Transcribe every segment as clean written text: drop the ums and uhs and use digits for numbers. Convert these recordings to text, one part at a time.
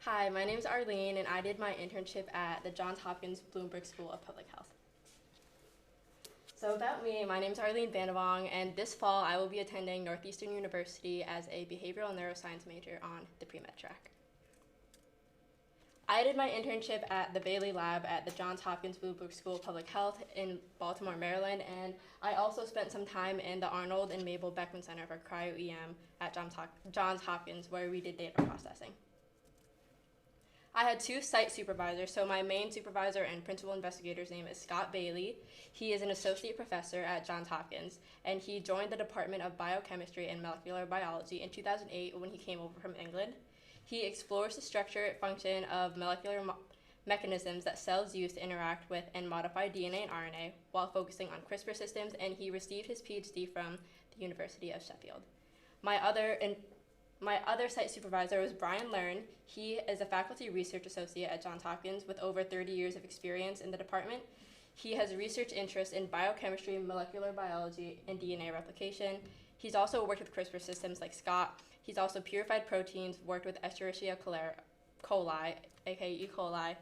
Hi, my name is Arlene, and I did my internship at the Johns Hopkins Bloomberg School of Public Health. So about me, my name is Arlene Bandavong, and this fall I will be attending Northeastern University as a behavioral neuroscience major on the pre-med track. I did my internship at the Bailey Lab at the Johns Hopkins Bloomberg School of Public Health in Baltimore, Maryland, and I also spent some time in the Arnold and Mabel Beckman Center for Cryo-EM at Johns Hopkins, where we did data processing. I had two site supervisors, so my main supervisor and principal investigator's name is Scott Bailey. He is an associate professor at Johns Hopkins, and he joined the Department of Biochemistry and Molecular Biology in 2008 when he came over from England. He explores the structure and function of molecular mechanisms that cells use to interact with and modify DNA and RNA while focusing on CRISPR systems, and he received his PhD from the University of Sheffield. My other site supervisor was Brian Learn. He is a faculty research associate at Johns Hopkins with over 30 years of experience in the department. He has research interests in biochemistry, molecular biology, and DNA replication. He's also worked with CRISPR systems like Scott. He's also purified proteins, worked with Escherichia coli, aka E. coli,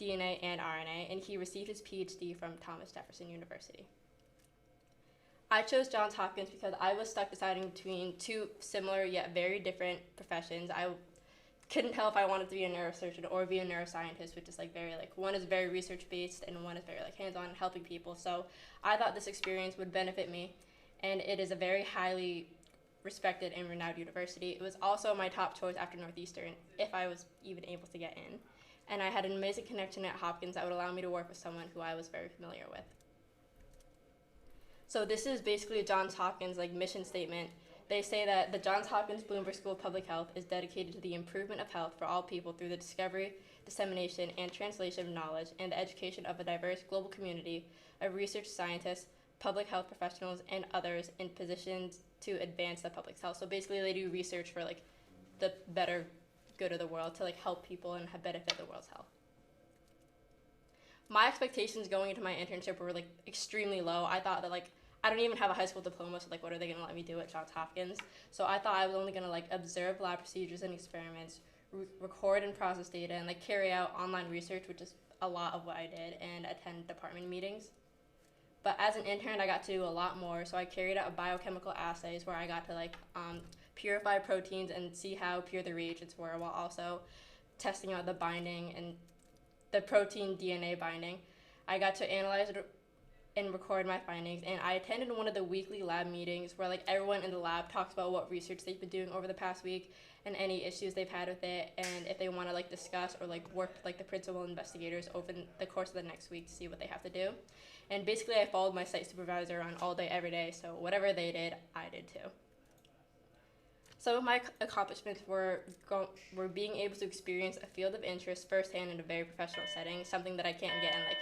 DNA and RNA, and he received his PhD from Thomas Jefferson University. I chose Johns Hopkins because I was stuck deciding between two similar yet very different professions. I couldn't tell if I wanted to be a neurosurgeon or be a neuroscientist, which is one is very research based and one is very hands-on helping people. So I thought this experience would benefit me, and it is a very highly respected and renowned university. It was also my top choice after Northeastern if I was even able to get in. And I had an amazing connection at Hopkins that would allow me to work with someone who I was very familiar with. So this is basically a Johns Hopkins mission statement. They say that the Johns Hopkins Bloomberg School of Public Health is dedicated to the improvement of health for all people through the discovery, dissemination, and translation of knowledge and the education of a diverse global community of research scientists, public health professionals, and others in positions to advance the public's health. So basically they do research for the better good of the world to help people and benefit the world's health. My expectations going into my internship were extremely low. I thought that I don't even have a high school diploma, so what are they gonna let me do at Johns Hopkins? So I thought I was only gonna observe lab procedures and experiments, record and process data, and carry out online research, which is a lot of what I did, and attend department meetings. But as an intern, I got to do a lot more. So I carried out biochemical assays where I got to purify proteins and see how pure the reagents were, while also testing out the binding and the protein DNA binding. I got to analyze it and record my findings, and I attended one of the weekly lab meetings where everyone in the lab talks about what research they've been doing over the past week and any issues they've had with it, and if they want to discuss or work with the principal investigators over the course of the next week to see what they have to do. And basically I followed my site supervisor around all day every day, so whatever they did, I did too. Some of my accomplishments were being able to experience a field of interest firsthand in a very professional setting, something that I can't get in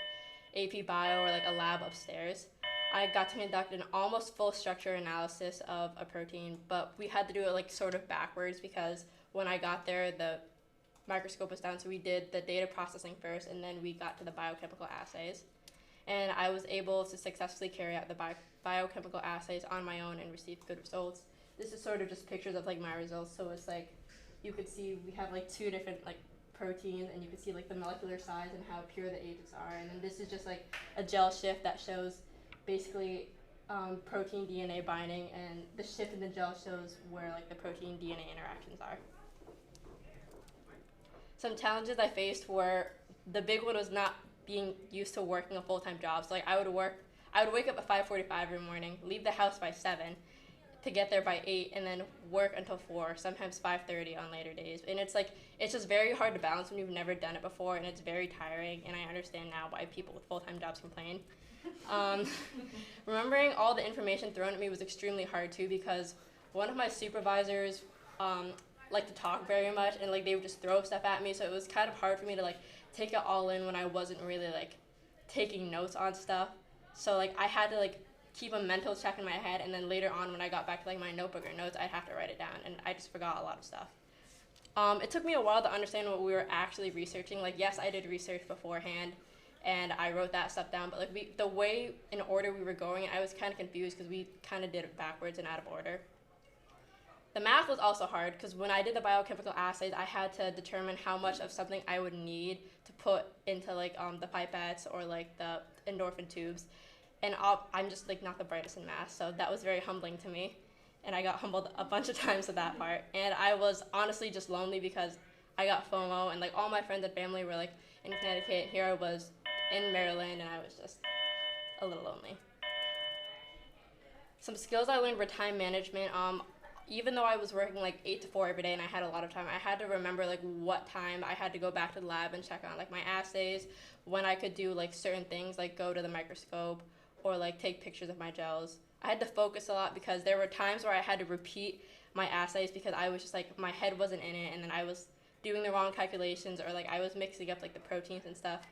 AP Bio or a lab upstairs. I got to conduct an almost full structure analysis of a protein, but we had to do it sort of backwards because when I got there, the microscope was down, so we did the data processing first, and then we got to the biochemical assays. And I was able to successfully carry out the biochemical assays on my own and receive good results. This is sort of just pictures of my results, so it's you could see we have two different proteins, and you can see the molecular size and how pure the agents are, and then this is just a gel shift that shows basically protein DNA binding, and the shift in the gel shows where the protein DNA interactions are. Some challenges I faced were, the big one was not being used to working a full-time job. So I would wake up at 5:45 every morning, leave the house by 7 to get there by 8, and then work until 4, sometimes 5:30 on later days. And it's just very hard to balance when you've never done it before, and it's very tiring, and I understand now why people with full-time jobs complain. Remembering all the information thrown at me was extremely hard too, because one of my supervisors liked to talk very much, and they would just throw stuff at me, so it was kind of hard for me to take it all in when I wasn't really taking notes on stuff. So I had to keep a mental check in my head, and then later on when I got back to my notebook or notes, I'd have to write it down, and I just forgot a lot of stuff. It took me a while to understand what we were actually researching. Yes, I did research beforehand, and I wrote that stuff down, but the way in order we were going, I was kind of confused because we kind of did it backwards and out of order. The math was also hard because when I did the biochemical assays, I had to determine how much of something I would need to put into like the pipettes or like the endorphin tubes, and I'm just like not the brightest in math, so that was very humbling to me, and I got humbled a bunch of times with that part, and I was honestly just lonely because I got FOMO, and like all my friends and family were like in Connecticut, and here I was in Maryland, and I was just a little lonely. Some skills I learned were time management. Even though I was working like 8 to 4 every day and I had a lot of time, I had to remember like what time I had to go back to the lab and check on like my assays, when I could do like certain things like go to the microscope or like take pictures of my gels. I had to focus a lot because there were times where I had to repeat my assays because I was just like my head wasn't in it, and then I was doing the wrong calculations, or like I was mixing up like the proteins and stuff.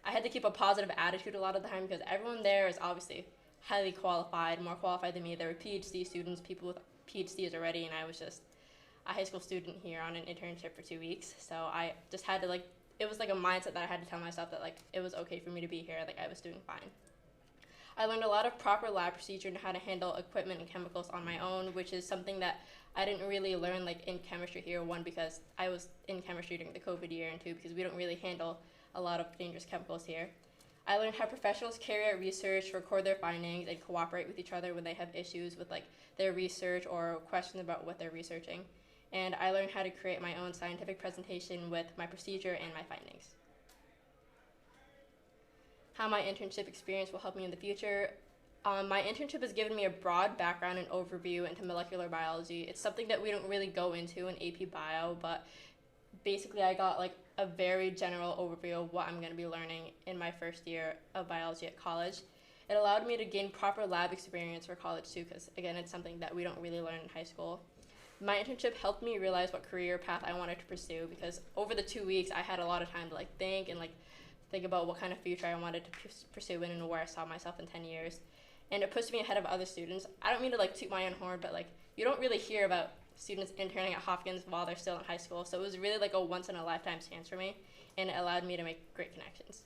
I had to keep a positive attitude a lot of the time because everyone there is obviously highly qualified, more qualified than me. There were PhD students, people with PhDs already, and I was just a high school student here on an internship for 2 weeks. So I just had to like, it was like a mindset that I had to tell myself that like it was okay for me to be here, like I was doing fine. I learned a lot of proper lab procedure and how to handle equipment and chemicals on my own, which is something that I didn't really learn like in chemistry here. One, because I was in chemistry during the COVID year, and two, because we don't really handle a lot of dangerous chemicals here. I learned how professionals carry out research, record their findings, and cooperate with each other when they have issues with like their research or questions about what they're researching. And I learned how to create my own scientific presentation with my procedure and my findings. How my internship experience will help me in the future. My internship has given me a broad background and overview into molecular biology. It's something that we don't really go into in AP Bio, but basically I got like a very general overview of what I'm going to be learning in my first year of biology at college. It allowed me to gain proper lab experience for college too, because again, it's something that we don't really learn in high school. My internship helped me realize what career path I wanted to pursue, because over the 2 weeks I had a lot of time to like think and like think about what kind of future I wanted to pursue and where I saw myself in 10 years. And it pushed me ahead of other students. I don't mean to like toot my own horn, but like you don't really hear about students interning at Hopkins while they're still in high school. So it was really like a once in a lifetime chance for me, and it allowed me to make great connections.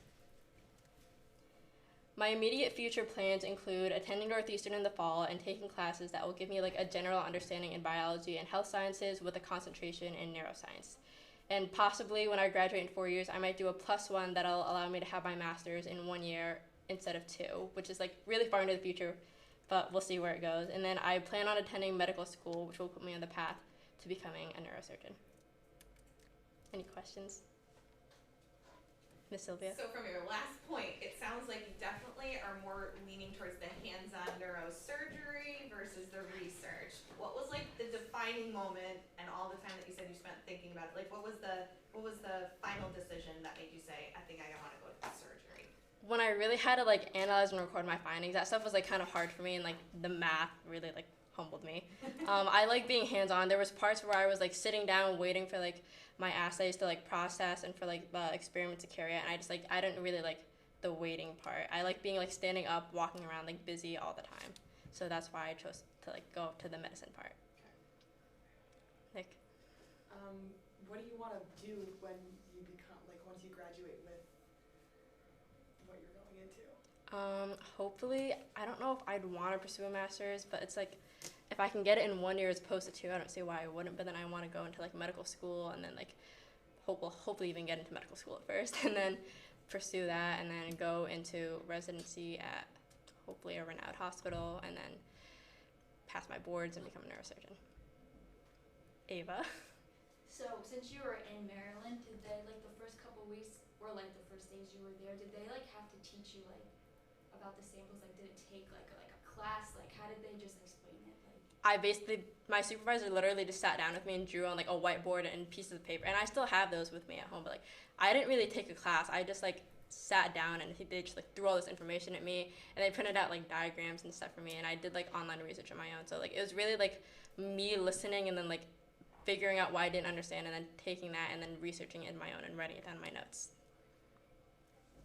My immediate future plans include attending Northeastern in the fall and taking classes that will give me like a general understanding in biology and health sciences with a concentration in neuroscience. And possibly when I graduate in 4 years, I might do a +1 that'll allow me to have my master's in 1 year instead of 2, which is like really far into the future, but we'll see where it goes. And then I plan on attending medical school, which will put me on the path to becoming a neurosurgeon. Any questions? Miss Sylvia? So from your last point, it sounds like you definitely are more leaning towards the hands-on neurosurgery versus the research. What was like the defining moment and all the time that you said you spent thinking about it? Like what was the final decision that made you say, I think I want to go to surgery? When I really had to like analyze and record my findings, that stuff was like kind of hard for me, and like the math really like humbled me. I like being hands-on. There was parts where I was like sitting down waiting for like my assays to like process and for like the experiment to carry out, and I didn't really like the waiting part. I like being like standing up, walking around, like busy all the time. So that's why I chose to like go to the medicine part. Nick? What do you want to do when you become, like once you graduate with what you're going into? Hopefully, I don't know if I'd want to pursue a master's, but it's like, if I can get it in 1 year as opposed to 2, I don't see why I wouldn't. But then I want to go into like medical school, and then like hopefully even get into medical school at first, and then pursue that, and then go into residency at hopefully a renowned hospital, and then pass my boards and become a neurosurgeon. Ava? So since you were in Maryland, did they like the first couple weeks or like the first days you were there, did they like have to teach you like about the samples? Like did it take like a class? Like how did they just explain it? Like My supervisor literally just sat down with me and drew on like a whiteboard and pieces of paper, and I still have those with me at home, but like I didn't really take a class. I just like sat down, and they just like threw all this information at me, and they printed out like diagrams and stuff for me, and I did like online research on my own. So like it was really like me listening and then like figuring out why I didn't understand, and then taking that and then researching it in my own and writing it down in my notes.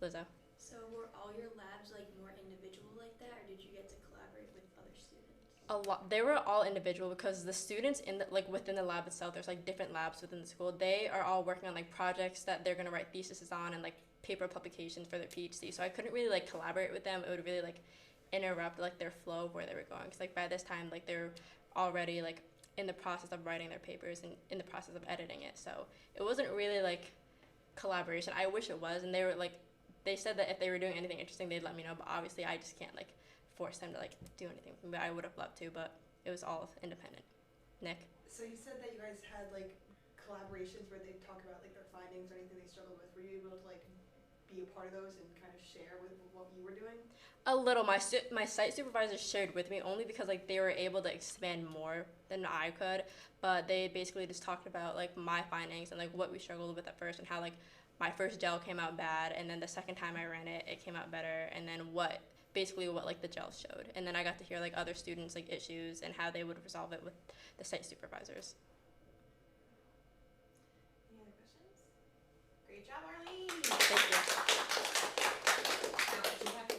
Lizzo? So were all your labs like more individual like that, or did you get to collaborate with other students? A lot. They were all individual because the students in the, like within the lab itself, there's like different labs within the school. They are all working on like projects that they're gonna write theses on and like paper publications for their PhD. So I couldn't really like collaborate with them. It would really like interrupt like their flow of where they were going. Cause like by this time like they're already like in the process of writing their papers and in the process of editing it. So it wasn't really like collaboration. I wish it was, and they were like, they said that if they were doing anything interesting, they'd let me know. But obviously, I just can't like force them to like do anything with me. But I would have loved to, but it was all independent. Nick. So you said that you guys had like collaborations where they talk about like their findings or anything they struggled with. Were you able to like be a part of those and kind of share with what you were doing? A little. My site supervisors shared with me only because like they were able to expand more than I could, but they basically just talked about like my findings and like what we struggled with at first and how like my first gel came out bad, and then the second time I ran it, it came out better, and then what like the gel showed, and then I got to hear like other students like issues and how they would resolve it with the site supervisors. Any other questions? Great job, Arlene. Thank you. Now, if you have to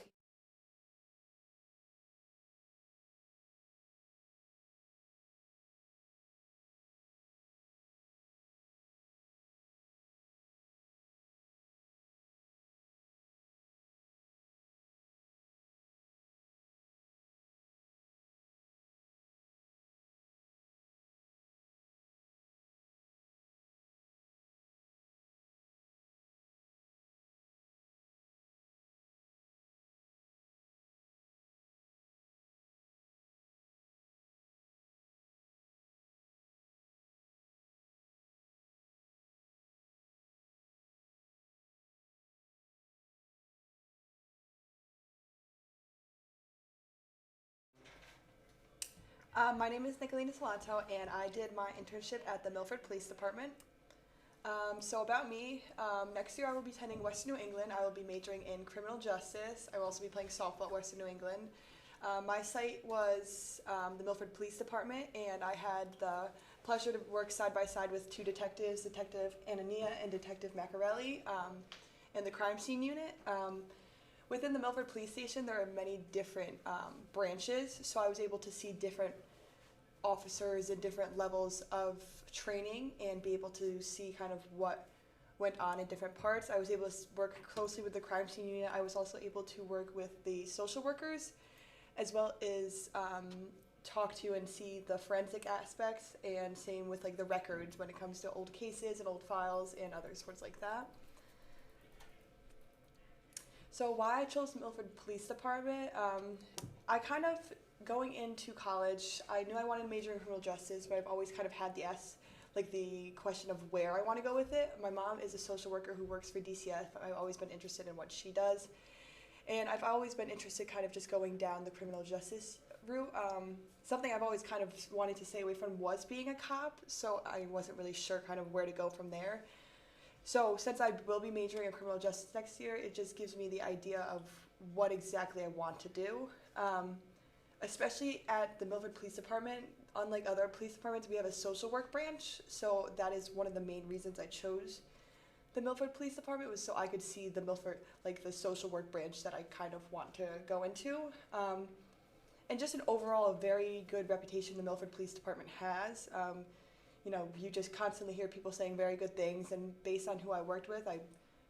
My name is Nicolina Salato, and I did my internship at the Milford Police Department. So about me, next year I will be attending Western New England. I will be majoring in criminal justice. I will also be playing softball at Western New England. My site was the Milford Police Department, and I had the pleasure to work side by side with two detectives, Detective Anania and Detective Macarelli, in the crime scene unit. Within the Milford Police Station, there are many different branches, so I was able to see different officers and different levels of training and be able to see kind of what went on in different parts. I was able to work closely with the crime scene unit. I was also able to work with the social workers, as well as talk to and see the forensic aspects, and same with like the records when it comes to old cases and old files and other sorts like that. So why I chose Milford Police Department, I kind of, going into college, I knew I wanted to major in criminal justice, but I've always kind of had the question of where I want to go with it. My mom is a social worker who works for DCF. I've always been interested in what she does. And I've always been interested kind of just going down the criminal justice route. Something I've always kind of wanted to stay away from was being a cop, so I wasn't really sure kind of where to go from there. So since I will be majoring in criminal justice next year, it just gives me the idea of what exactly I want to do. Especially at the Milford Police Department, unlike other police departments, we have a social work branch. So that is one of the main reasons I chose the Milford Police Department, was so I could see the Milford, like the social work branch that I kind of want to go into. And just an overall very good reputation the Milford Police Department has. You know, you just constantly hear people saying very good things, and based on who I worked with, I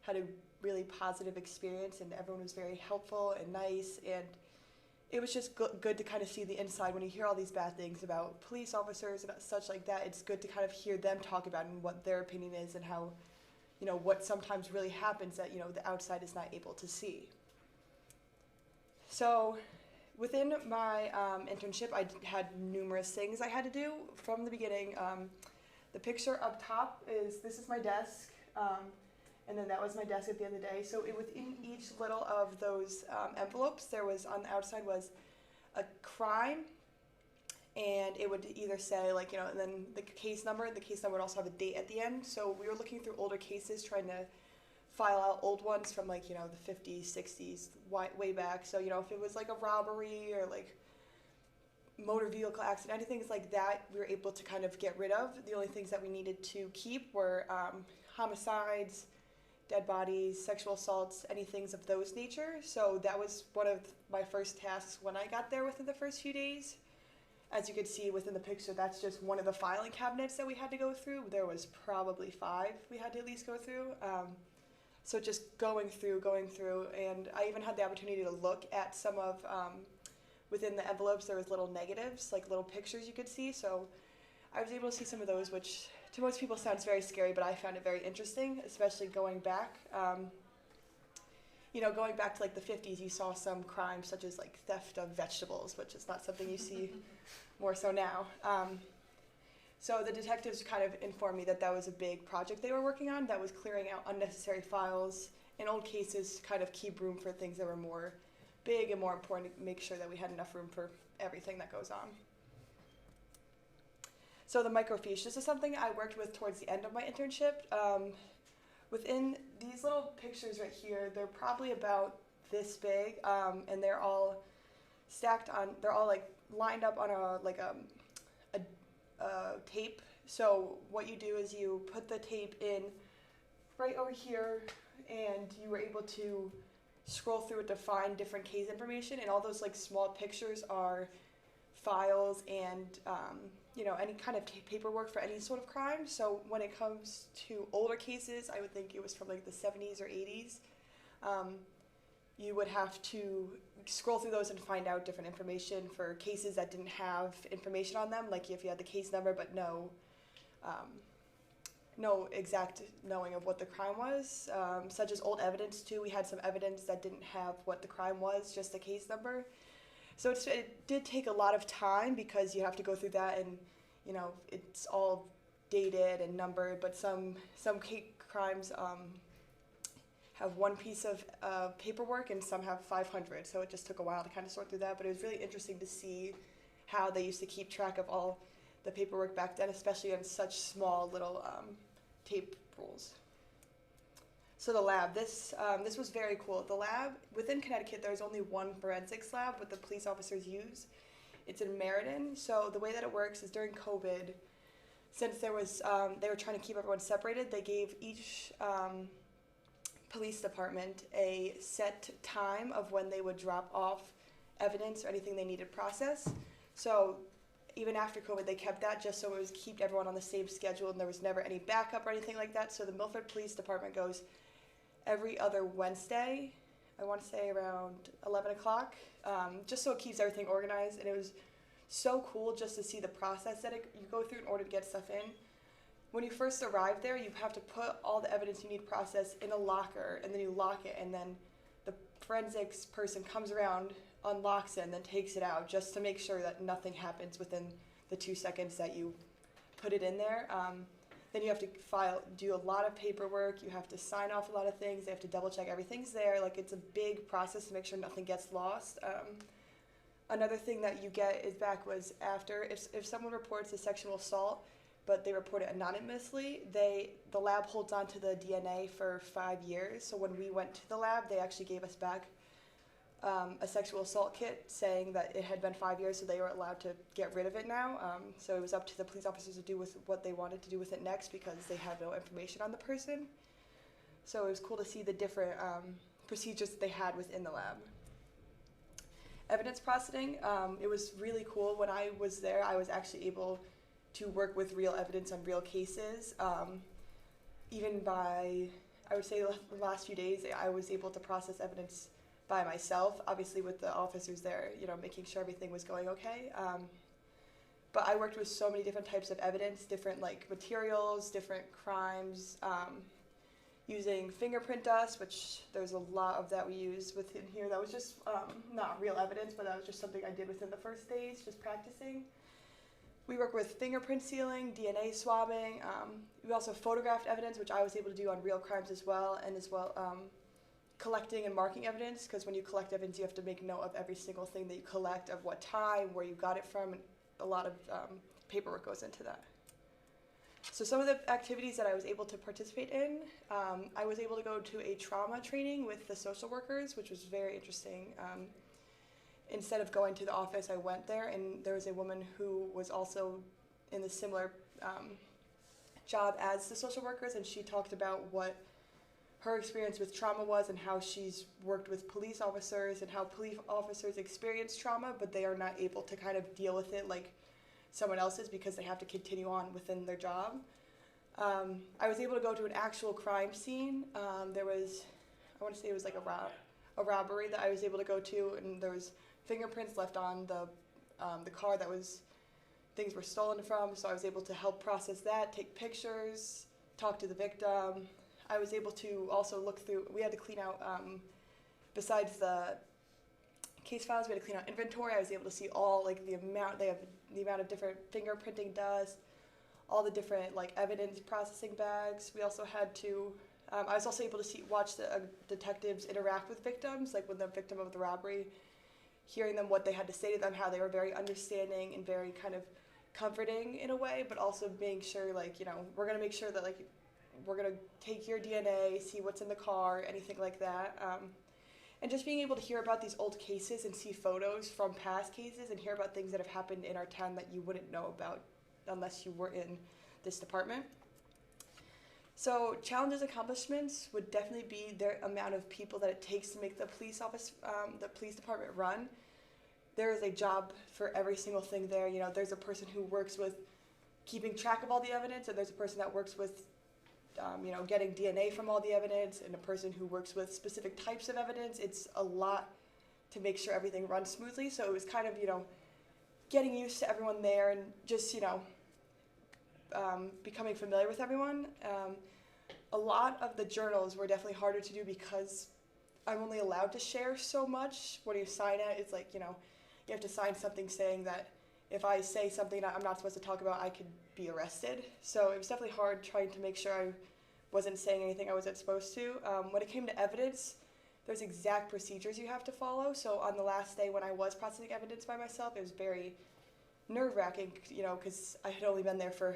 had a really positive experience, and everyone was very helpful and nice, and it was just good to kind of see the inside. When you hear all these bad things about police officers and such like that, it's good to kind of hear them talk about it and what their opinion is, and how, you know, what sometimes really happens that, you know, the outside is not able to see. So within my internship, I had numerous things I had to do from the beginning. The picture up top this is my desk, and then that was my desk at the end of the day. So within each little of those envelopes, there was, on the outside was a crime, and it would either say, like, you know, and then the case number would also have a date at the end. So we were looking through older cases, trying to file out old ones from, like, you know, the 50s, 60s, way back. So, you know, if it was like a robbery or like motor vehicle accident, anything like that, we were able to kind of get rid of. The only things that we needed to keep were homicides, dead bodies, sexual assaults, any things of those nature. So that was one of my first tasks when I got there within the first few days. As you could see within the picture, that's just one of the filing cabinets that we had to go through. There was probably 5 we had to at least go through. So just going through, and I even had the opportunity to look at some of, within the envelopes, there was little negatives, like little pictures you could see. So I was able to see some of those, which to most people sounds very scary, but I found it very interesting, especially going back. Going back to like the 50s, you saw some crimes such as like theft of vegetables, which is not something you see more so now. So the detectives kind of informed me that that was a big project they were working on, that was clearing out unnecessary files in old cases to kind of keep room for things that were more big and more important, to make sure that we had enough room for everything that goes on. So the microfiche, this is something I worked with towards the end of my internship. Within these little pictures right here, they're probably about this big, and they're all stacked on, they're all like lined up on a tape. So what you do is you put the tape in right over here, and you were able to scroll through it to find different case information, and all those like small pictures are files and any kind of paperwork for any sort of crime. So when it comes to older cases, I would think it was from like the 70s or 80s, you would have to scroll through those and find out different information for cases that didn't have information on them, like if you had the case number but no exact knowing of what the crime was, such as old evidence too. We had some evidence that didn't have what the crime was, just the case number. So it did take a lot of time because you have to go through that, and it's all dated and numbered, but some crimes have one piece of paperwork and some have 500, so it just took a while to kind of sort through that, but it was really interesting to see how they used to keep track of all the paperwork back then, especially on such small little tape rolls. So the lab, this was very cool. The lab, within Connecticut, there's only one forensics lab what the police officers use. It's in Meriden. So the way that it works is during COVID, since there was, they were trying to keep everyone separated, they gave each police department a set time of when they would drop off evidence or anything they needed processed. So even after COVID, they kept that just so it was keep everyone on the same schedule, and there was never any backup or anything like that. So the Milford Police Department goes every other Wednesday, I want to say around 11 o'clock, just so it keeps everything organized. And it was so cool just to see the process that you go through in order to get stuff in. When you first arrive there, you have to put all the evidence you need processed in a locker, and then you lock it, and then the forensics person comes around, unlocks it, and then takes it out just to make sure that nothing happens within the 2 seconds that you put it in there. Then you have to do a lot of paperwork, you have to sign off a lot of things, they have to double check everything's there. Like, it's a big process to make sure nothing gets lost. Another thing that you get is back was after, if someone reports a sexual assault, but they report it anonymously, the lab holds on to the DNA for 5 years. So when we went to the lab, they actually gave us back a sexual assault kit saying that it had been 5 years, so they were allowed to get rid of it now. So it was up to the police officers to do with what they wanted to do with it next because they had no information on the person. So it was cool to see the different procedures that they had within the lab. Evidence processing, it was really cool. When I was there, I was actually able to work with real evidence on real cases. Even by, I would say the last few days, I was able to process evidence by myself, obviously with the officers there, making sure everything was going okay. But I worked with so many different types of evidence, different like materials, different crimes, using fingerprint dust, which there's a lot of that we use within here. That was just not real evidence, but that was just something I did within the first days, just practicing. We work with fingerprint sealing, DNA swabbing. We also photographed evidence, which I was able to do on real crimes as well, and as well collecting and marking evidence, because when you collect evidence, you have to make note of every single thing that you collect, of what time, where you got it from, and a lot of paperwork goes into that. So some of the activities that I was able to participate in, I was able to go to a trauma training with the social workers, which was very interesting. Instead of going to the office, I went there, and there was a woman who was also in the similar job as the social workers, and she talked about what her experience with trauma was and how she's worked with police officers and how police officers experience trauma, but they are not able to kind of deal with it like someone else is because they have to continue on within their job. I was able to go to an actual crime scene. There was, I want to say it was like a robbery that I was able to go to, and there was fingerprints left on the car that was things were stolen from, so I was able to help process that, take pictures, talk to the victim. I was able to also look through, we had to clean out, besides the case files, we had to clean out inventory. I was able to see all like the amount of different fingerprinting dust, all the different like evidence processing bags. We also had to, I was also able to watch the detectives interact with victims, like with the victim of the robbery, hearing them, what they had to say to them, how they were very understanding and very kind of comforting in a way, but also being sure, like, you know, we're going to make sure that, like, we're going to take your DNA, see what's in the car, anything like that. And just being able to hear about these old cases and see photos from past cases and hear about things that have happened in our town that you wouldn't know about unless you were in this department. So challenges, accomplishments would definitely be the amount of people that it takes to make the police department run. There is a job for every single thing there. You know, there's a person who works with keeping track of all the evidence, and there's a person that works with, you know, getting DNA from all the evidence, and a person who works with specific types of evidence. It's a lot to make sure everything runs smoothly. So it was kind of, you know, getting used to everyone there and just, you know, becoming familiar with everyone. A lot of the journals were definitely harder to do because I'm only allowed to share so much. When you sign it, it's like, you know, you have to sign something saying that if I say something that I'm not supposed to talk about, I could be arrested. So it was definitely hard trying to make sure I wasn't saying anything I wasn't supposed to. When it came to evidence, there's exact procedures you have to follow. So on the last day when I was processing evidence by myself, it was very nerve-wracking, you know, because I had only been there for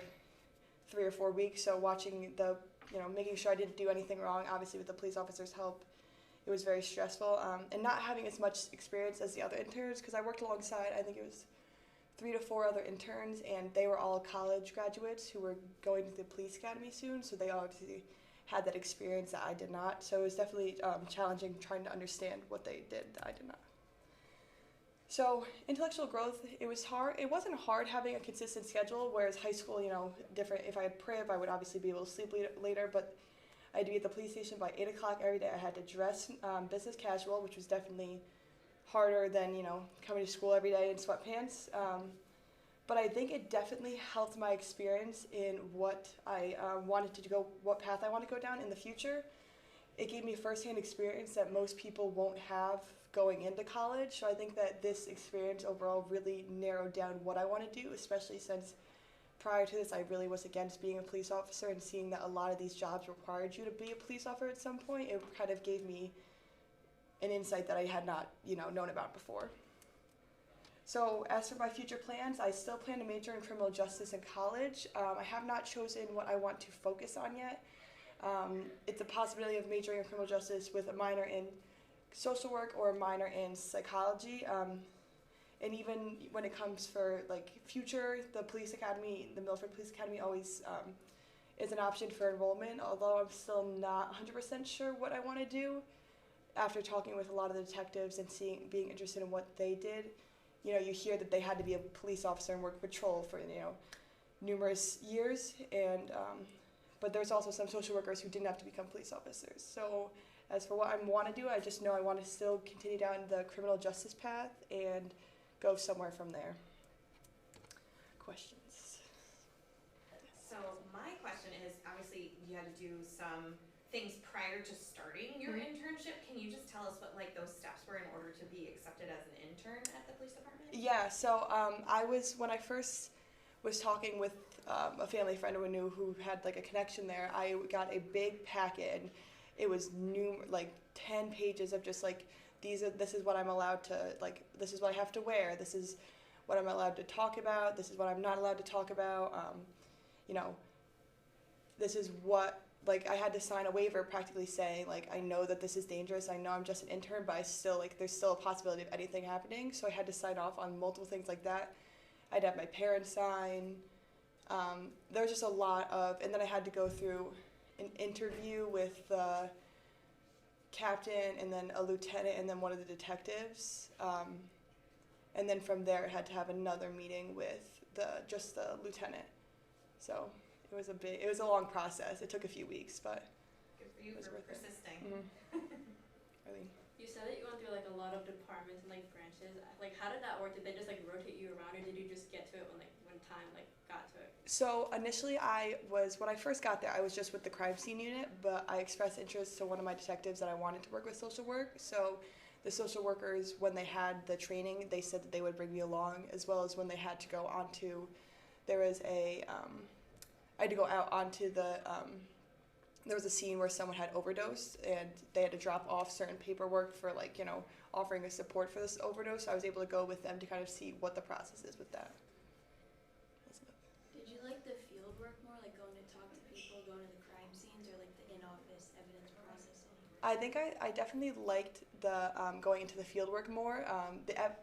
3 or 4 weeks. So watching the, you know, making sure I didn't do anything wrong, obviously with the police officer's help, it was very stressful. And not having as much experience as the other interns, because I worked alongside, I think it was 3 to 4 other interns, and they were all college graduates who were going to the police academy soon, so they obviously had that experience that I did not. So it was definitely challenging trying to understand what they did that I did not. So intellectual growth, it was hard. It wasn't hard having a consistent schedule, whereas high school, you know, different. If I had priv, I would obviously be able to sleep later, but I had to be at the police station by 8 o'clock every day. I had to dress business casual, which was definitely harder than, you know, coming to school every day in sweatpants. But I think it definitely helped my experience in what I wanted to go, what path I want to go down in the future. It gave me firsthand experience that most people won't have going into college. So I think that this experience overall really narrowed down what I want to do, especially since prior to this I really was against being a police officer, and seeing that a lot of these jobs required you to be a police officer at some point, it kind of gave me an insight that I had not, you know, known about before. So as for my future plans, I still plan to major in criminal justice in college. I have not chosen what I want to focus on yet. It's a possibility of majoring in criminal justice with a minor in social work or a minor in psychology. And even when it comes for like future, the police academy, the Milford Police Academy always is an option for enrollment, although I'm still not 100% sure what I want to do. After talking with a lot of the detectives and being interested in what they did, you know, you hear that they had to be a police officer and work patrol for, you know, numerous years, and but there's also some social workers who didn't have to become police officers. So as for what I want to do, I just know I want to still continue down the criminal justice path and go somewhere from there. Questions? So my question is, obviously you had to do some things prior to starting your internship. Can you just tell us what like those steps were in order to be accepted as an intern at the police department? Yeah, so when I first was talking with a family friend who had like a connection there, I got a big packet, and it was like 10 pages of just like, this is what I'm allowed to, like, this is what I have to wear, this is what I'm allowed to talk about, this is what I'm not allowed to talk about, you know, this is what, like, I had to sign a waiver practically saying, like, I know that this is dangerous, I know I'm just an intern, but I still, like, there's still a possibility of anything happening, so I had to sign off on multiple things like that. I'd have my parents sign. There was just a lot of, and then I had to go through an interview with the captain, and then a lieutenant, and then one of the detectives. And then from there, I had to have another meeting with just the lieutenant. So it was a long process. It took a few weeks, but good for you for persisting. Really. You said that you went through like a lot of departments and like branches. Like, how did that work? Did they just like rotate you around, or did you just get to it when So initially when I first got there, I was just with the crime scene unit, but I expressed interest to one of my detectives that I wanted to work with social work. So the social workers, when they had the training, they said that they would bring me along, as well as when they had to go onto, there was I had to go out onto there was a scene where someone had overdosed and they had to drop off certain paperwork for offering a support for this overdose. So I was able to go with them to kind of see what the process is with that. Did you like the field work more, like going to talk to people, going to the crime scenes, or like the in-office evidence processing? I think I definitely liked the going into the field work more.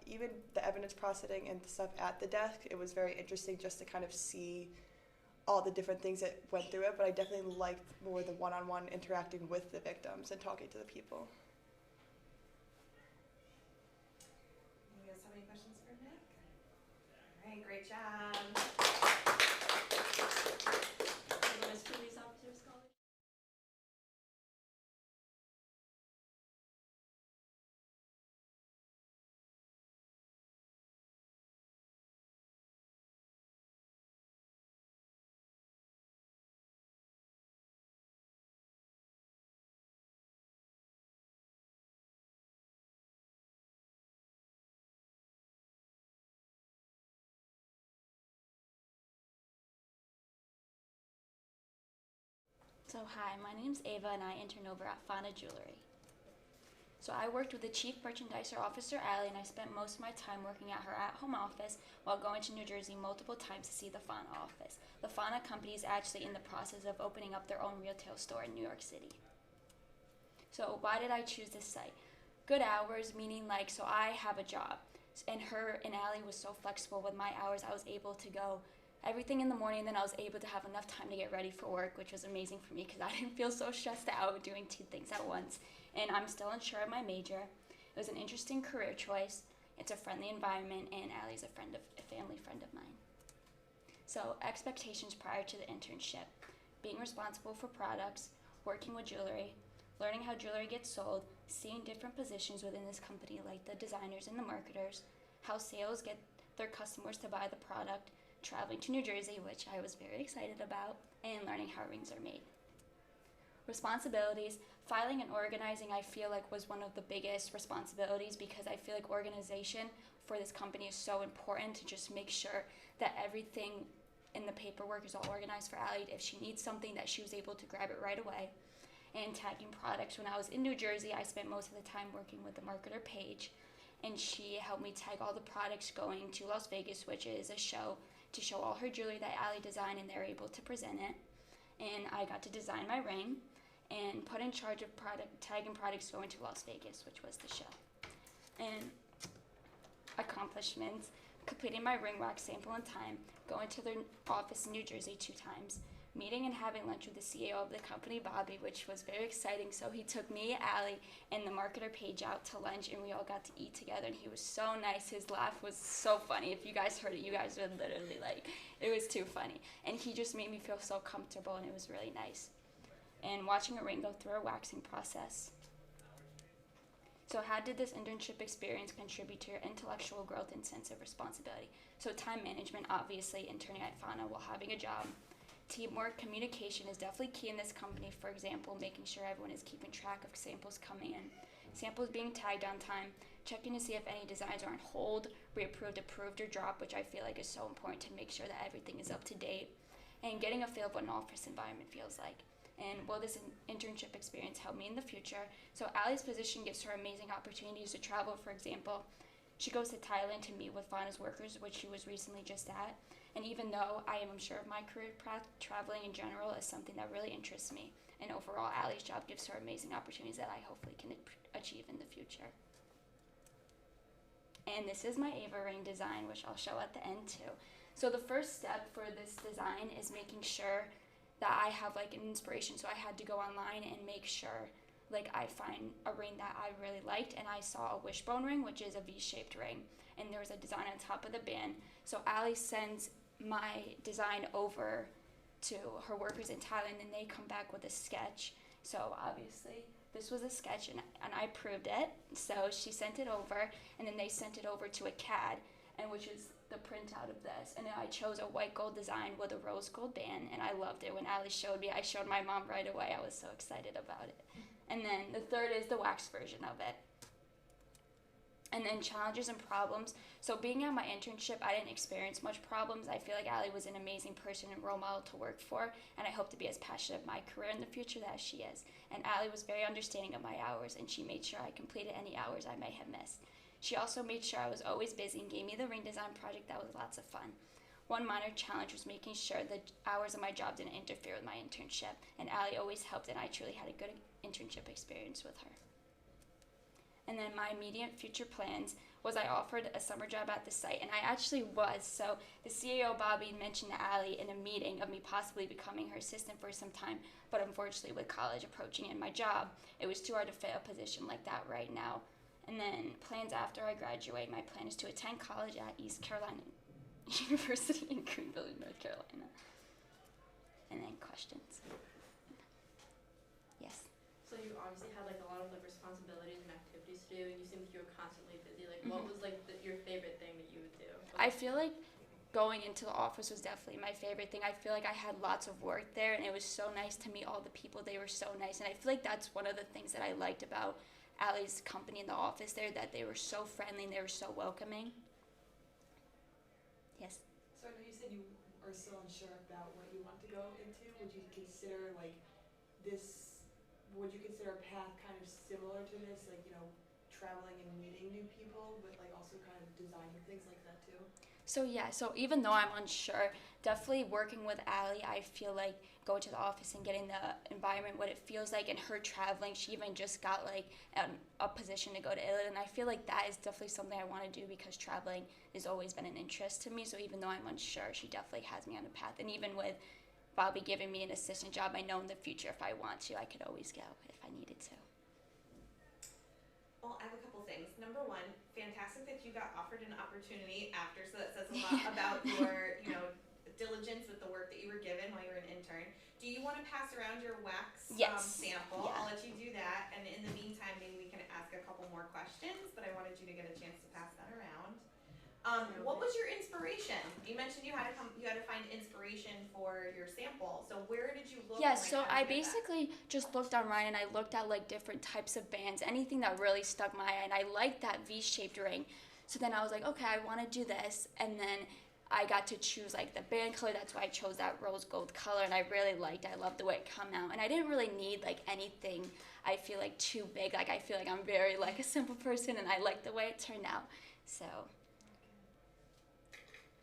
Even the evidence processing and stuff at the desk, it was very interesting just to kind of see all the different things that went through it, but I definitely liked more the one-on-one interacting with the victims and talking to the people. You guys have any questions for Nick? All right, great job. Bonus police officer scholarship. So hi, my name's Ava and I intern over at Fauna Jewelry. So I worked with the Chief Merchandiser Officer, Allie, and I spent most of my time working at her at-home office while going to New Jersey multiple times to see the Fauna office. The Fauna company is actually in the process of opening up their own retail store in New York City. So why did I choose this site? Good hours, meaning so I have a job, and Allie was so flexible with my hours. I was able to go everything in the morning, then I was able to have enough time to get ready for work, which was amazing for me because I didn't feel so stressed out doing two things at once. And I'm still unsure of my major. It was an interesting career choice. It's a friendly environment, and Allie's a family friend of mine. So expectations prior to the internship: being responsible for products, working with jewelry, learning how jewelry gets sold, seeing different positions within this company like the designers and the marketers, how sales get their customers to buy the product, traveling to New Jersey, which I was very excited about, and learning how rings are made. Responsibilities: filing and organizing I feel like was one of the biggest responsibilities because I feel like organization for this company is so important to just make sure that everything in the paperwork is all organized for Allie. If she needs something, that she was able to grab it right away. And tagging products. When I was in New Jersey, I spent most of the time working with the marketer Paige, and she helped me tag all the products going to Las Vegas, which is a show to show all her jewelry that Allie designed, and they're able to present it. And I got to design my ring and put in charge of tagging products going to Las Vegas, which was the show. And accomplishments: completing my ring wax sample in time, going to their office in New Jersey 2 times, meeting and having lunch with the CEO of the company, Bobby, which was very exciting. So he took me, Allie, and the marketer Paige out to lunch, and we all got to eat together, and he was so nice. His laugh was so funny. If you guys heard it, you guys would literally it was too funny. And he just made me feel so comfortable, and it was really nice. And watching a ring go through a waxing process. So how did this internship experience contribute to your intellectual growth and sense of responsibility? So time management, obviously, interning at Fauna while having a job. Teamwork, communication is definitely key in this company. For example, making sure everyone is keeping track of samples coming in, samples being tagged on time, checking to see if any designs are on hold, reapproved, approved, or dropped, which I feel like is so important to make sure that everything is up to date, and getting a feel of what an office environment feels like. And will this internship experience help me in the future? So Allie's position gives her amazing opportunities to travel. For example, she goes to Thailand to meet with Fauna's workers, which she was recently just at. And even though I am unsure of my career path, traveling in general is something that really interests me. And overall, Allie's job gives her amazing opportunities that I hopefully can achieve in the future. And this is my Ava ring design, which I'll show at the end too. So the first step for this design is making sure that I have an inspiration. So I had to go online and make sure I find a ring that I really liked, and I saw a wishbone ring, which is a V-shaped ring, and there was a design on top of the band. So Allie sends my design over to her workers in Thailand, and they come back with a sketch. So obviously this was a sketch, and I approved it. So she sent it over, and then they sent it over to a CAD, and which is the printout of this, and I chose a white gold design with a rose gold band, and I loved it. When Allie showed me, I showed my mom right away. I was so excited about it. And then the third is the wax version of it. And then challenges and problems. So being at my internship, I didn't experience much problems. I feel like Allie was an amazing person and role model to work for, and I hope to be as passionate of my career in the future as she is. And Allie was very understanding of my hours, and she made sure I completed any hours I may have missed. She also made sure I was always busy and gave me the ring design project that was lots of fun. One minor challenge was making sure the hours of my job didn't interfere with my internship, and Allie always helped, and I truly had a good internship experience with her. And then my immediate future plans was I offered a summer job at the site, and I actually was. So the CEO, Bobby, mentioned to Allie in a meeting of me possibly becoming her assistant for some time, but unfortunately with college approaching and my job, it was too hard to fit a position like that right now. And then plans after I graduate, my plan is to attend college at East Carolina University in Greenville, North Carolina. And then questions. Yes. So you obviously had like a lot of like responsibilities and activities to do. You seemed like you were constantly busy. Like, what was like your favorite thing that you would do? I feel like going into the office was definitely my favorite thing. I feel like I had lots of work there, and it was so nice to meet all the people. They were so nice, and I feel like that's one of the things that I liked about Allie's company in the office there, that they were so friendly and they were so welcoming. Yes. So I know you said you are still unsure about what you want to go into. Would you consider like this? Would you consider a path kind of similar to this, like, you know, traveling and meeting new people, but like also kind of designing things like that too? So yeah, so even though I'm unsure, definitely working with Allie, I feel like going to the office and getting the environment, what it feels like, and her traveling, she even just got like a position to go to Italy, and I feel like that is definitely something I want to do because traveling has always been an interest to me. So even though I'm unsure, she definitely has me on a path, and even with Bobby giving me an assistant job, I know in the future if I want to, I could always go if I needed to. Well, I have a couple things. Number one, fantastic that you got offered an opportunity after, so that says a lot about your, diligence with the work that you were given while you were an intern. Do you want to pass around your wax sample? Yeah. I'll let you do that, and in the meantime, maybe we can ask a couple more questions, but I wanted you to get a chance to pass that around. What was your inspiration? You mentioned you had to find inspiration for your sample. So where did you look? Yeah, so I basically just looked online and I looked at like different types of bands, anything that really stuck my eye, and I liked that V-shaped ring. So then I was like, okay, I want to do this, and then I got to choose like the band color. That's why I chose that rose gold color, and I really liked it. I loved the way it came out, and I didn't really need like anything I feel like too big. Like I feel like I'm very like a simple person, and I like the way it turned out. So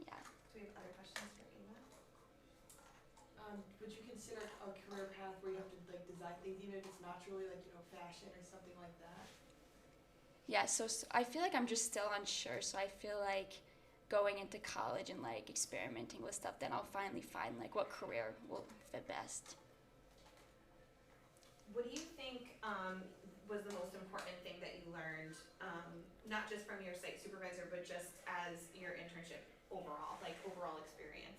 yeah. Do we have other questions for Eva? Would you consider a career path where you have to like design things, even if it's not truly like, you know, fashion or something like that? Yeah, so I feel like I'm just still unsure. So I feel like going into college and like experimenting with stuff, then I'll finally find like what career will fit best. What do you think was the most important thing that you learned, not just from your site supervisor, but just as your internship overall, like overall experience?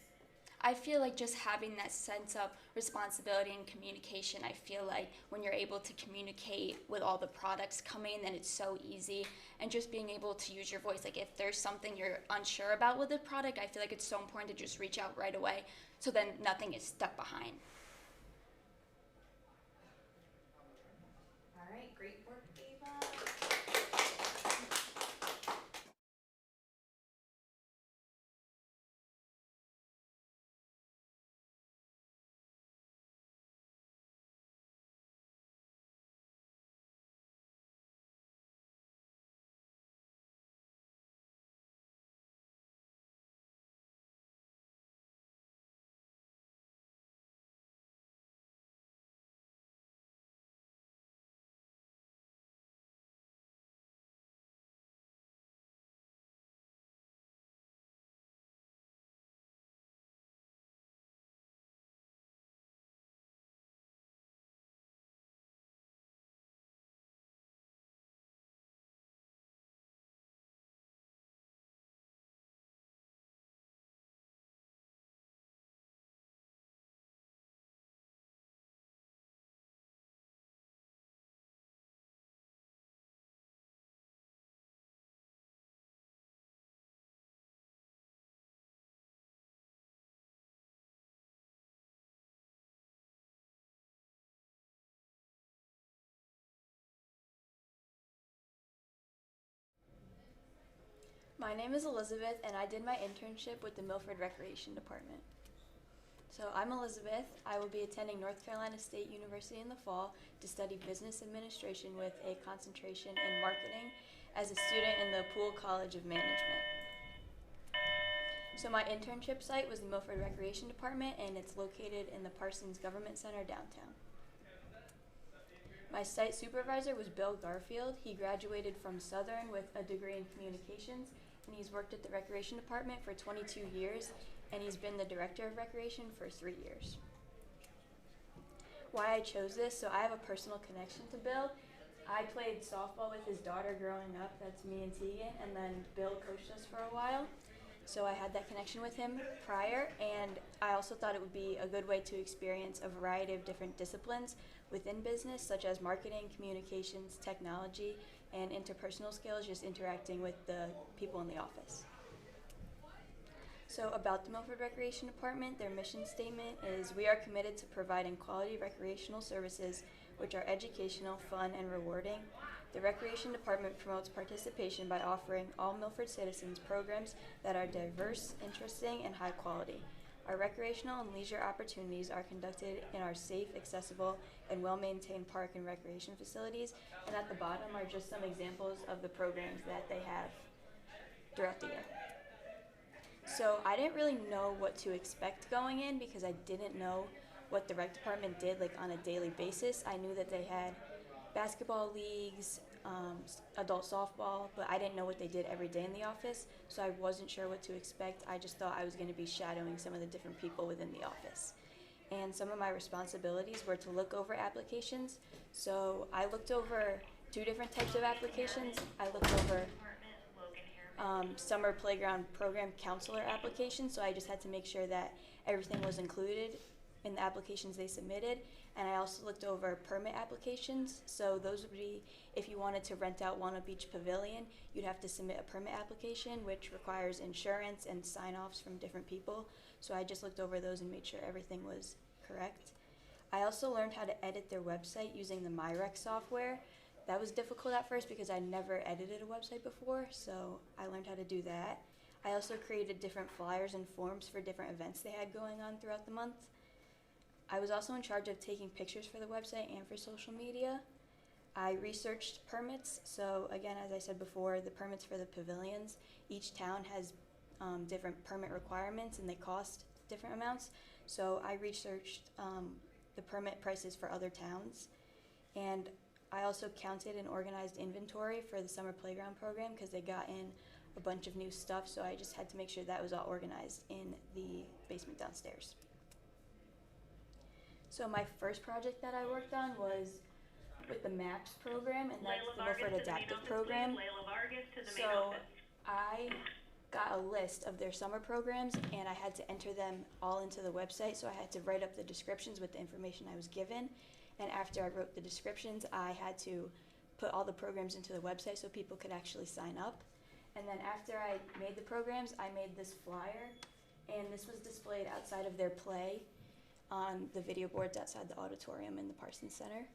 I feel like just having that sense of responsibility and communication, I feel like when you're able to communicate with all the products coming, then it's so easy. And just being able to use your voice, like if there's something you're unsure about with the product, I feel like it's so important to just reach out right away, so then nothing is stuck behind. All right, great work, My name is Elizabeth, and I did my internship with the Milford Recreation Department. So I'm Elizabeth. I will be attending North Carolina State University in the fall to study business administration with a concentration in marketing as a student in the Poole College of Management. So my internship site was the Milford Recreation Department, and it's located in the Parsons Government Center downtown. My site supervisor was Bill Garfield. He graduated from Southern with a degree in communications, and he's worked at the Recreation Department for 22 years, and he's been the Director of Recreation for 3 years. Why I chose this, so I have a personal connection to Bill. I played softball with his daughter growing up, that's me and Tegan, and then Bill coached us for a while. So I had that connection with him prior, and I also thought it would be a good way to experience a variety of different disciplines within business, such as marketing, communications, technology, and interpersonal skills, just interacting with the people in the office. So about the Milford Recreation Department, their mission statement is, "We are committed to providing quality recreational services which are educational, fun, and rewarding. The Recreation Department promotes participation by offering all Milford citizens programs that are diverse, interesting, and high quality. Our recreational and leisure opportunities are conducted in our safe, accessible, and well-maintained park and recreation facilities." And at the bottom are just some examples of the programs that they have throughout the year. So I didn't really know what to expect going in because I didn't know what the rec department did like on a daily basis. I knew that they had basketball leagues, adult softball, but I didn't know what they did every day in the office, so I wasn't sure what to expect. I just thought I was going to be shadowing some of the different people within the office. And some of my responsibilities were to look over applications. So I looked over 2 different types of applications. I looked over summer playground program counselor applications, so I just had to make sure that everything was included in the applications they submitted. And I also looked over permit applications. So those would be if you wanted to rent out Walnut Beach Pavilion, you'd have to submit a permit application, which requires insurance and sign-offs from different people. So I just looked over those and made sure everything was correct. I also learned how to edit their website using the MyRec software. That was difficult at first because I never edited a website before, so I learned how to do that. I also created different flyers and forms for different events they had going on throughout the month. I was also in charge of taking pictures for the website and for social media. I researched permits. So again, as I said before, the permits for the pavilions, each town has different permit requirements and they cost different amounts. So I researched the permit prices for other towns. And I also counted and organized inventory for the summer playground program because they got in a bunch of new stuff. So I just had to make sure that was all organized in the basement downstairs. So my first project that I worked on was with the MAPS program, and that's the Milford Adaptive Program. So I got a list of their summer programs, and I had to enter them all into the website. So I had to write up the descriptions with the information I was given. And after I wrote the descriptions, I had to put all the programs into the website so people could actually sign up. And then after I made the programs, I made this flyer, and this was displayed outside of their play on the video boards outside the auditorium in the Parsons Center.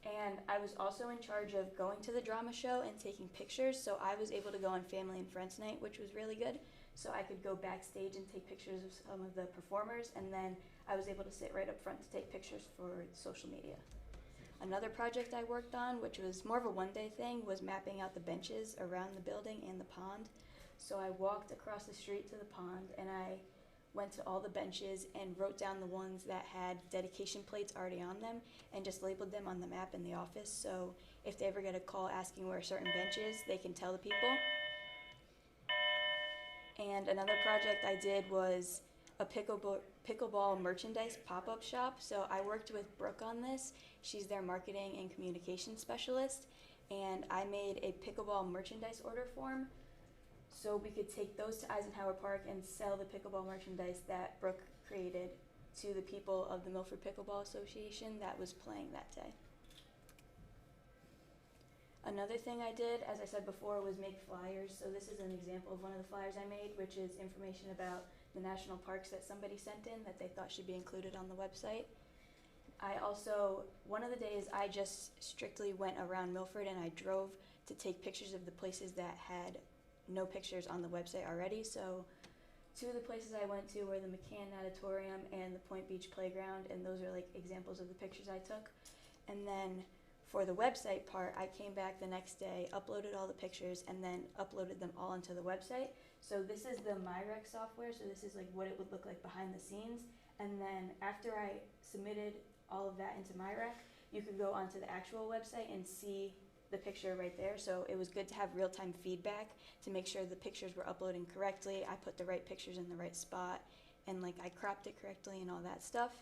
And I was also in charge of going to the drama show and taking pictures, so I was able to go on Family and Friends Night, which was really good. So I could go backstage and take pictures of some of the performers, and then I was able to sit right up front to take pictures for social media. Another project I worked on, which was more of a one-day thing, was mapping out the benches around the building and the pond. So I walked across the street to the pond, and I went to all the benches and wrote down the ones that had dedication plates already on them and just labeled them on the map in the office. So if they ever get a call asking where a certain bench is, they can tell the people. And another project I did was a pickleball merchandise pop-up shop. So I worked with Brooke on this. She's their marketing and communication specialist. And I made a pickleball merchandise order form so we could take those to Eisenhower Park and sell the pickleball merchandise that Brooke created to the people of the Milford Pickleball Association that was playing that day. Another thing I did, as I said before, was make flyers. So this is an example of one of the flyers I made, which is information about the national parks that somebody sent in that they thought should be included on the website. I also, one of the days I just strictly went around Milford and I drove to take pictures of the places that had no pictures on the website already. So 2 of the places I went to were the McCann Natatorium and the Point Beach Playground, and those are like examples of the pictures I took. And then for the website part, I came back the next day, uploaded all the pictures, and then uploaded them all into the website. So this is the MyRec software, so this is like what it would look like behind the scenes. And then after I submitted all of that into MyRec, you could go onto the actual website and see the picture right there. So it was good to have real-time feedback to make sure the pictures were uploading correctly. I put the right pictures in the right spot, and like I cropped it correctly and all that stuff.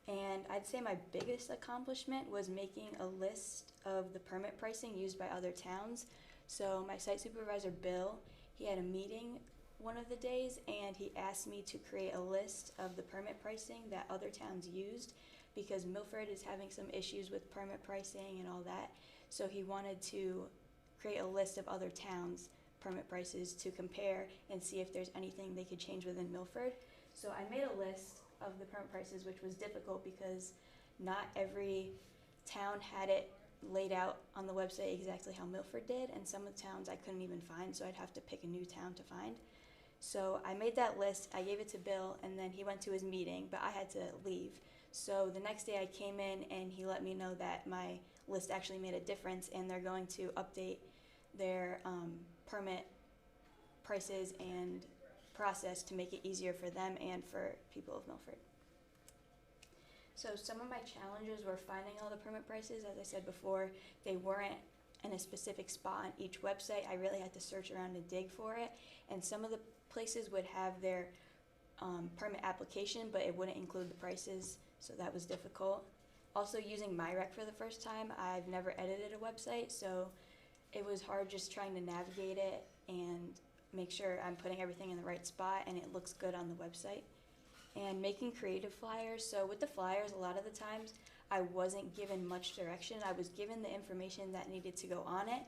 And I'd say my biggest accomplishment was making a list of the permit pricing used by other towns. So my site supervisor, Bill, he had a meeting one of the days, and he asked me to create a list of the permit pricing that other towns used, because Milford is having some issues with permit pricing and all that. So he wanted to create a list of other towns' permit prices to compare and see if there's anything they could change within Milford. So I made a list of the permit prices, which was difficult because not every town had it laid out on the website exactly how Milford did, and some of the towns I couldn't even find, so I'd have to pick a new town to find. So I made that list, I gave it to Bill, and then he went to his meeting, but I had to leave. So the next day I came in and he let me know that my list actually made a difference, and they're going to update their permit prices and process to make it easier for them and for people of Milford. So some of my challenges were finding all the permit prices. As I said before, they weren't in a specific spot on each website. I really had to search around and dig for it, and some of the places would have their permit application, but it wouldn't include the prices, so that was difficult. Also, using MyRec for the first time, I've never edited a website, so it was hard just trying to navigate it and make sure I'm putting everything in the right spot and it looks good on the website. And making creative flyers. So with the flyers, a lot of the times I wasn't given much direction. I was given the information that needed to go on it,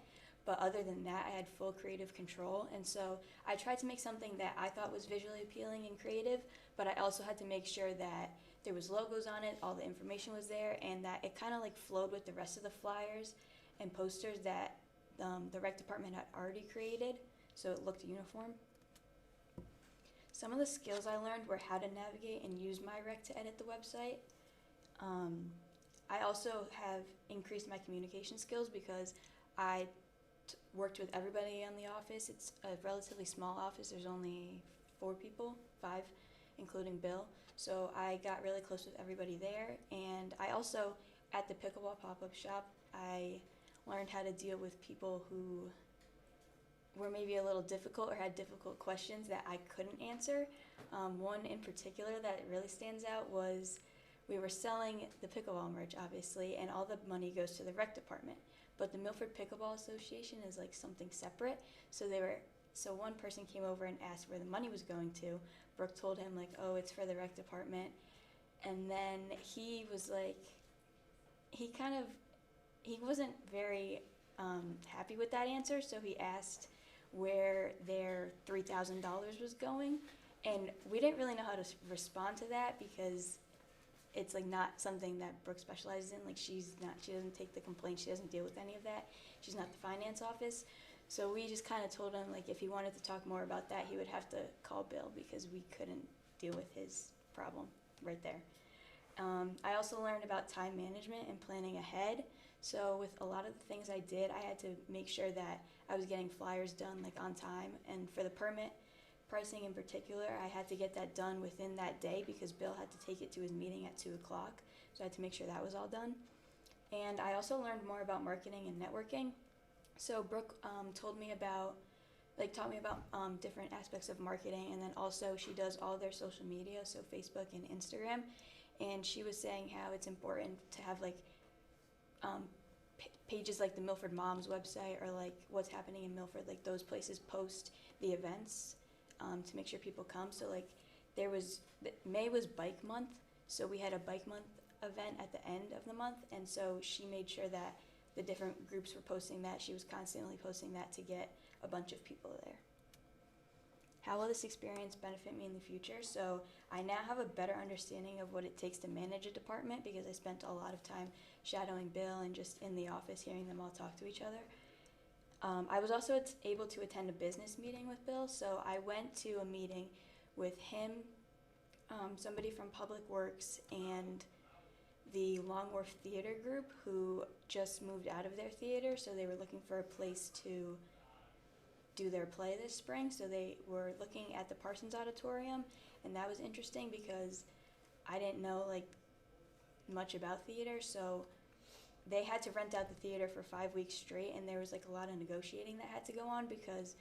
but other than that, I had full creative control. And so I tried to make something that I thought was visually appealing and creative, but I also had to make sure that there was logos on it, all the information was there, and that it kind of like flowed with the rest of the flyers and posters that the rec department had already created, so it looked uniform. Some of the skills I learned were how to navigate and use MyRec to edit the website. I also have increased my communication skills because I worked with everybody in the office. It's a relatively small office. There's only 4 people, 5, including Bill. So I got really close with everybody there. And I also, at the pickleball pop-up shop, I learned how to deal with people who were maybe a little difficult or had difficult questions that I couldn't answer. One in particular that really stands out was we were selling the pickleball merch, obviously, and all the money goes to the rec department. But the Milford Pickleball Association is like something separate. So one person came over and asked where the money was going to. Brooke told him like, oh, it's for the rec department. And then he was like, he wasn't very happy with that answer, so he asked where their $3,000 was going, and we didn't really know how to respond to that because it's like not something that Brooke specializes in. Like she doesn't take the complaints, she doesn't deal with any of that. She's not the finance office. So we just kind of told him like if he wanted to talk more about that, he would have to call Bill because we couldn't deal with his problem right there. I also learned about time management and planning ahead. So with a lot of the things I did, I had to make sure that I was getting flyers done like on time. And for the permit pricing in particular, I had to get that done within that day because Bill had to take it to his meeting at 2 o'clock. So I had to make sure that was all done. And I also learned more about marketing and networking. So Brooke taught me about different aspects of marketing, and then also she does all their social media, so Facebook and Instagram. And she was saying how it's important to have like pages like the Milford Moms website or like what's happening in Milford, like those places post the events to make sure people come. So like May was bike month, so we had a bike month event at the end of the month, and so she made sure that the different groups were posting that. She was constantly posting that to get a bunch of people there. How will this experience benefit me in the future? So I now have a better understanding of what it takes to manage a department because I spent a lot of time shadowing Bill and just in the office hearing them all talk to each other. I was also able to attend a business meeting with Bill, so I went to a meeting with him, somebody from Public Works, and the Long Wharf Theater Group, who just moved out of their theater, so they were looking for a place to do their play this spring. So they were looking at the Parsons Auditorium, and that was interesting because I didn't know like much about theater, so they had to rent out the theater for 5 weeks straight, and there was like a lot of negotiating that had to go on because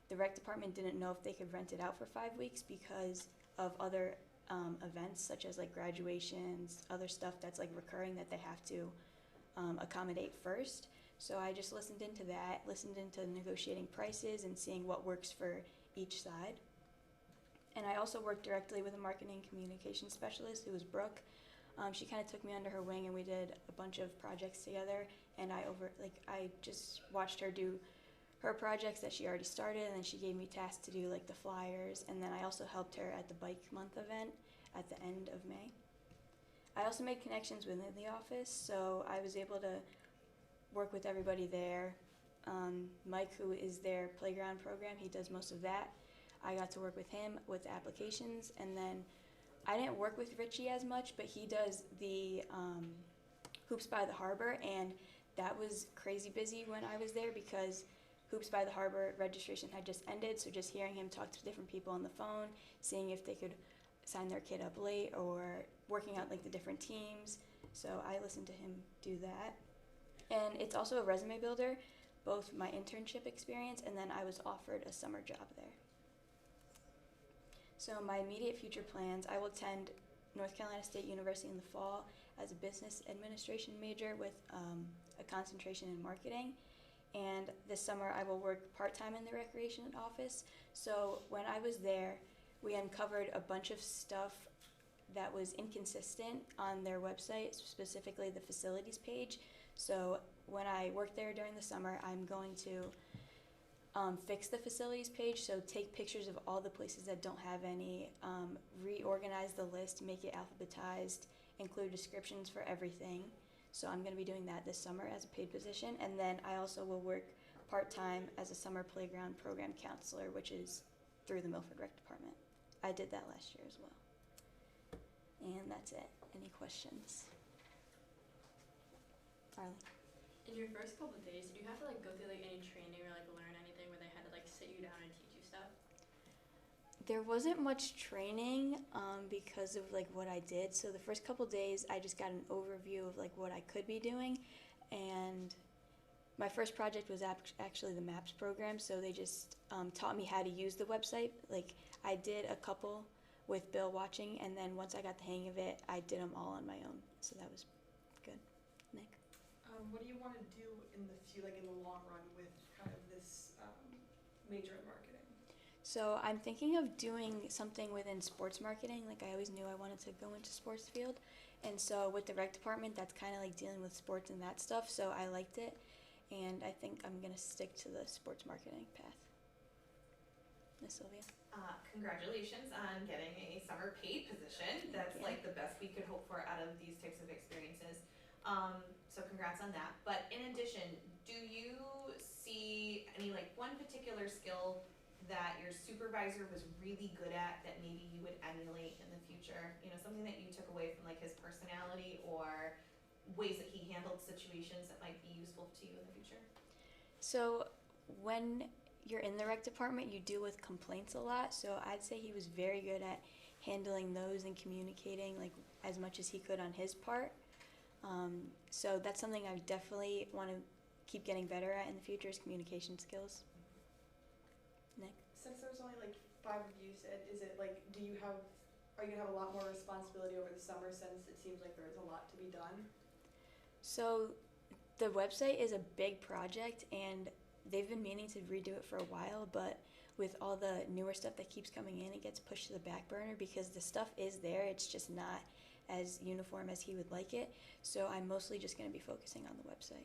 the rec department didn't know if they could rent it out for 5 weeks because of other events such as like graduations, other stuff that's like recurring that they have to accommodate first. So I just listened into that, listened into negotiating prices and seeing what works for each side. And I also worked directly with a marketing communication specialist who was Brooke. She kind of took me under her wing, and we did a bunch of projects together. And I just watched her do her projects that she already started, and then she gave me tasks to do like the flyers. And then I also helped her at the Bike Month event at the end of May. I also made connections within the office, so I was able to work with everybody there. Mike, who is their playground program, he does most of that. I got to work with him with the applications, and then I didn't work with Richie as much, but he does the Hoops by the Harbor, and that was crazy busy when I was there because Hoops by the Harbor registration had just ended, so just hearing him talk to different people on the phone, seeing if they could sign their kid up late, or working out like the different teams. So I listened to him do that. And it's also a resume builder, both my internship experience and then I was offered a summer job there. So my immediate future plans, I will attend North Carolina State University in the fall as a business administration major with a concentration in marketing. And this summer I will work part-time in the recreation office. So when I was there, we uncovered a bunch of stuff that was inconsistent on their website, specifically the facilities page. So when I work there during the summer, I'm going to fix the facilities page, so take pictures of all the places that don't have any, reorganize the list, make it alphabetized, include descriptions for everything. So I'm going to be doing that this summer as a paid position, and then I also will work part-time as a summer playground program counselor, which is through the Milford Rec Department. I did that last year as well. And that's it. Any questions? Arlie? In your first couple of days, did you have to like go through like any training or like learn anything where they had to like sit you down and teach you stuff? There wasn't much training because of like what I did. So the first couple days, I just got an overview of like what I could be doing, and my first project was actually the MAPS program. So they just taught me how to use the website. Like I did a couple with Bill watching, and then once I got the hang of it, I did them all on my own. So that was good. Nick? What do you want to do in the long run with kind of this major in marketing? So I'm thinking of doing something within sports marketing. Like I always knew I wanted to go into sports field, and so with the rec department, that's kind of like dealing with sports and that stuff. So I liked it, and I think I'm gonna stick to the sports marketing path. Miss Sylvia. Congratulations on getting a summer paid position. That's like the best we could hope for out of these types of experiences. So congrats on that. But in addition, do you see any like one particular skill that your supervisor was really good at that maybe you would emulate in the future? You know, something that you took away from like his personality or ways that he handled situations that might be useful to you in the future? So when you're in the rec department, you deal with complaints a lot. So I'd say he was very good at handling those and communicating like as much as he could on his part. So that's something I definitely want to keep getting better at in the future is communication skills. Nick? Since there's only like 5 of you, is it like, are you gonna have a lot more responsibility over the summer since it seems like there's a lot to be done? So the website is a big project, and they've been meaning to redo it for a while, but with all the newer stuff that keeps coming in, it gets pushed to the back burner because the stuff is there, it's just not as uniform as he would like it. So I'm mostly just going to be focusing on the website.